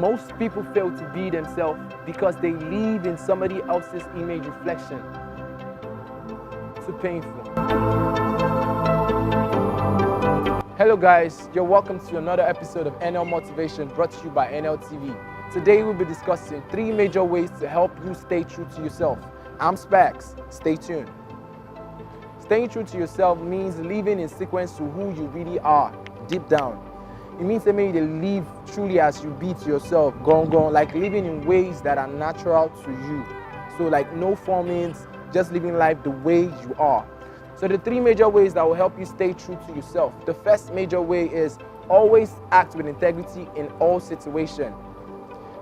Most people fail to be themselves because they live in somebody else's image reflection. Too painful. Hello guys, you're welcome to another episode of NL Motivation brought to you by NLTV. Today we'll be discussing 3 major ways to help you stay true to yourself. I'm Spaxx, stay tuned. Staying true to yourself means living in sequence to who you really are, deep down. It means that you live truly as you be to yourself, like living in ways that are natural to you. So like no formings, just living life the way you are. So the 3 major ways that will help you stay true to yourself. The first major way is always act with integrity in all situations.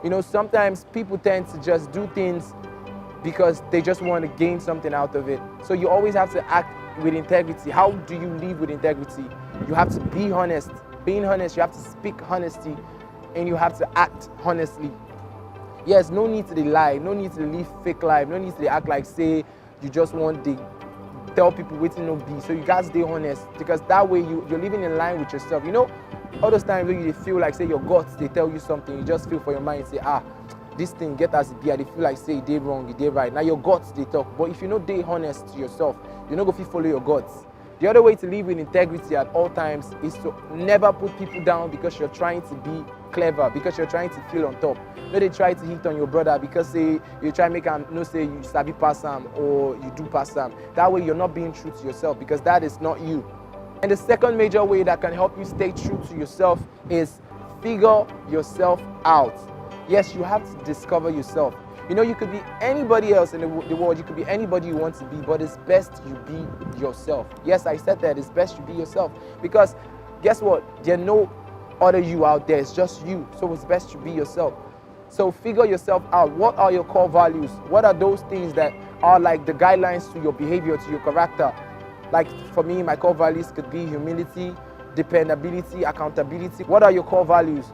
You know, sometimes people tend to just do things because they just want to gain something out of it. So you always have to act with integrity. How do you live with integrity? You have to be honest. Being honest, you have to speak honesty, and you have to act honestly. Yes, no need to lie, no need to live fake life, no need to act like say you just want to tell people waiting no be. So you guys stay honest, because that way you're living in line with yourself. You know, all those times when you feel like say your guts, they tell you something, you just feel for your mind, say this thing get as it be, they feel like say you did wrong, you did right. Now your guts they talk, but if you know they honest to yourself, you're not going to follow your guts. The other way to live with integrity at all times is to never put people down because you're trying to be clever, because you're trying to feel on top. No, they try to hit on your brother because say you try to make him say you sabi pass him or you do pass him. That way you're not being true to yourself, because that is not you. And the second major way that can help you stay true to yourself is figure yourself out. Yes, you have to discover yourself. You know, you could be anybody else in the world, you could be anybody you want to be, but it's best you be yourself. Yes, I said that, it's best you be yourself, because guess what? There's no other you out there, it's just you, so it's best you be yourself. So figure yourself out. What are your core values? What are those things that are like the guidelines to your behavior, to your character? Like for me, my core values could be humility, dependability, accountability. What are your core values?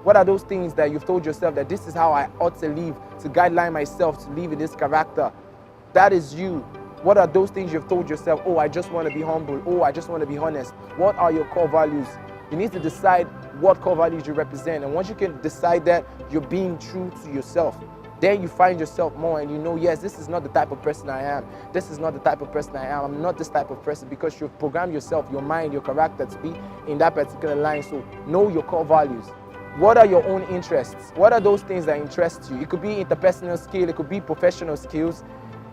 What are those things that you've told yourself that this is how I ought to live, to guideline myself to live in this character? That is you. What are those things you've told yourself? Oh, I just want to be humble. Oh, I just want to be honest. What are your core values? You need to decide what core values you represent. And once you can decide that, you're being true to yourself. Then you find yourself more and you know, yes, this is not the type of person I am. This is not the type of person I am. I'm not this type of person, because you've programmed yourself, your mind, your character to be in that particular line. So know your core values. What are your own interests? What are those things that interest you? It could be interpersonal skill, it could be professional skills,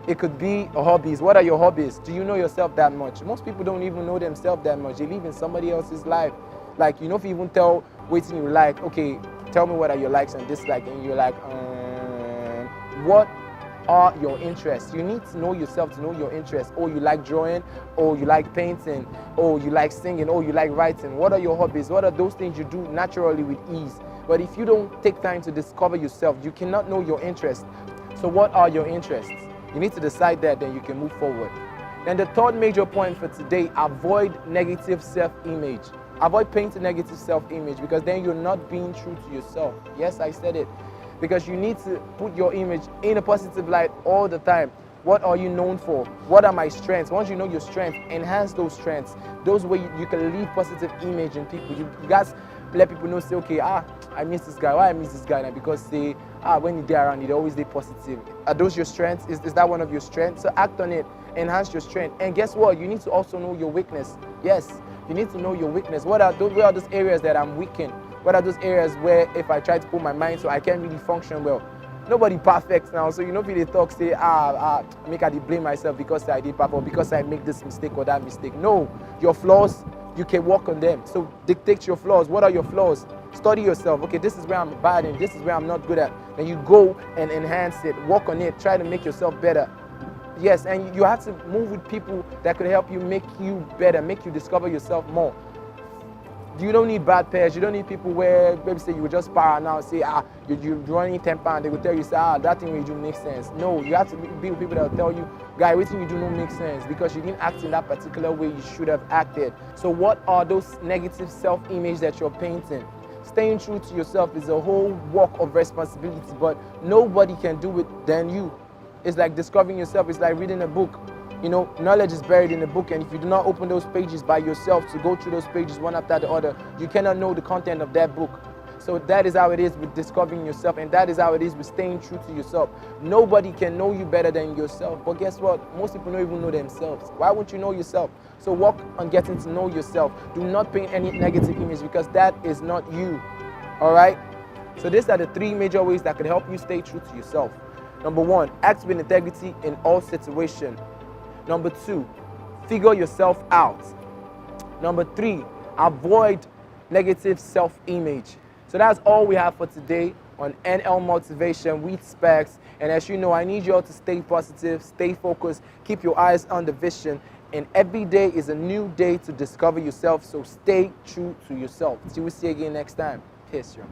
it could be hobbies. What are your hobbies? Do you know yourself that much? Most people don't even know themselves that much. They live in somebody else's life. Like, you know, if you even tell waiting you like, okay, tell me what are your likes and dislikes, and you're like, what are your interests? You need to know yourself to know your interests. Oh, you like drawing, or you like painting, or you like singing, or you like writing. What are your hobbies? What are those things you do naturally with ease? But if you don't take time to discover yourself, you cannot know your interests. So what are your interests? You need to decide that, then you can move forward. Then the third major point for today, avoid negative self-image. Avoid painting negative self-image, because then you're not being true to yourself. Yes, I said it. Because you need to put your image in a positive light all the time. What are you known for? What are my strengths? Once you know your strengths, enhance those strengths. Those ways you can leave positive image in people. You guys let people know, say, okay, I miss this guy. Why I miss this guy? Now, because say, when you're around, you always stay positive. Are those your strengths? Is that one of your strengths? So act on it. Enhance your strength. And guess what? You need to also know your weakness. Yes, you need to know your weakness. Where are those areas that I'm weak in? What are those areas where if I try to put my mind so I can't really function well? Nobody perfect now, so you know if they talk, say, make I blame myself because I did perfect, or because I make this mistake or that mistake. No, your flaws, you can work on them. So dictate your flaws. What are your flaws? Study yourself. Okay, this is where I'm bad and this is where I'm not good at. Then you go and enhance it, work on it, try to make yourself better. Yes, and you have to move with people that could help you make you better, make you discover yourself more. You don't need bad pairs. You don't need people where maybe say you will just para now and say, you're running temper, and they will tell you, say, that thing you do makes sense. No, you have to be with people that will tell you, guy, everything you do don't make sense, because you didn't act in that particular way you should have acted. So what are those negative self-image that you're painting? Staying true to yourself is a whole walk of responsibility, but nobody can do it than you. It's like discovering yourself. It's like reading a book. You know, knowledge is buried in a book, and if you do not open those pages by yourself to go through those pages one after the other, you cannot know the content of that book. So that is how it is with discovering yourself, and that is how it is with staying true to yourself. Nobody can know you better than yourself. But guess what? Most people don't even know themselves. Why won't you know yourself? So work on getting to know yourself. Do not paint any negative image, because that is not you. All right? So these are the 3 major ways that could help you stay true to yourself. Number 1, act with integrity in all situations. Number 2, figure yourself out. Number 3, avoid negative self-image. So that's all we have for today on NL Motivation with Spaxx. And as you know, I need you all to stay positive, stay focused, keep your eyes on the vision. And every day is a new day to discover yourself. So stay true to yourself. Till we see you again next time. Peace, y'all.